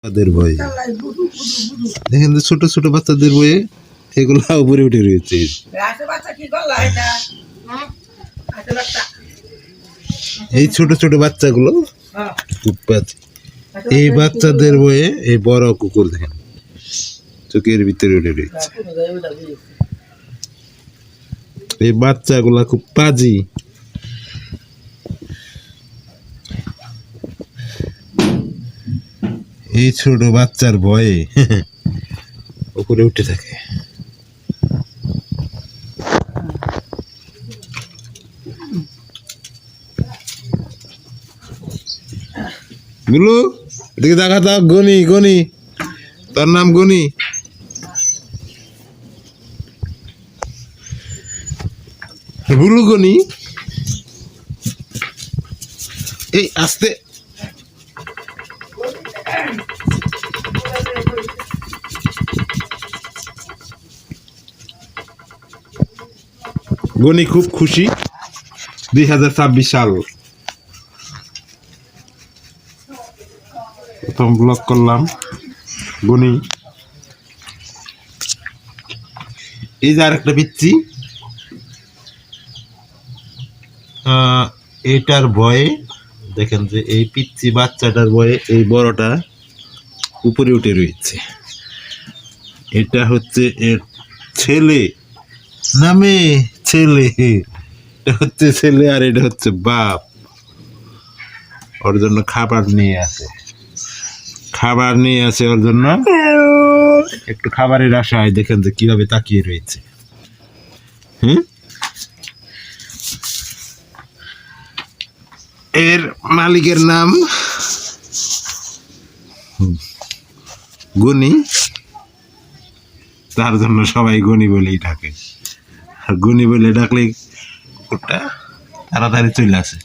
তাদের ভয়ে দেখেন যে ছোট ছোট বাচ্চাদের ভয়ে এগুলো উপরে উঠে রয়েছে। এই ছোট ছোট বাচ্চাগুলো খুব বাজে। এই বাচ্চাদের বয়ে এই বড় কুকুর দেখেন চোখের ভিতরে উঠে রয়েছে। এই বাচ্চাগুলা খুব পাজি। এই ছোট বাচ্চার ভয়ে উপরে উঠে থাকে। গুলু এদিকে দেখা দাও। গনি গনি, তার নাম গনি। গুলু গনি, এই আস্তে। গনি খুব খুশি। 2026 সাল প্রথম ব্লগ করলাম। গনি এই যে আরেকটা পিচ্ছি, এটার ভয়ে দেখেন যে এই পিচ্ছি বাচ্চাটার ভয়ে এই বড়টা উপরে উঠে রয়েছে। এটা হচ্ছে এর ছেলে, নামে ছেলে। এটা হচ্ছে ছেলে আর এটা হচ্ছে বাপ। ওর জন্য খাবার নিয়ে আসে, খাবার নিয়ে আসে ওর জন্য। একটু খাবারের আশায় দেখেন যে কিভাবে তাকিয়ে রয়েছে। এর মালিকের নাম গনি, তার জন্য সবাই গনি বলেই ডাকে। আর গনি বলে ডাকলে কুকুরটা তাড়াতাড়ি চলে আসে।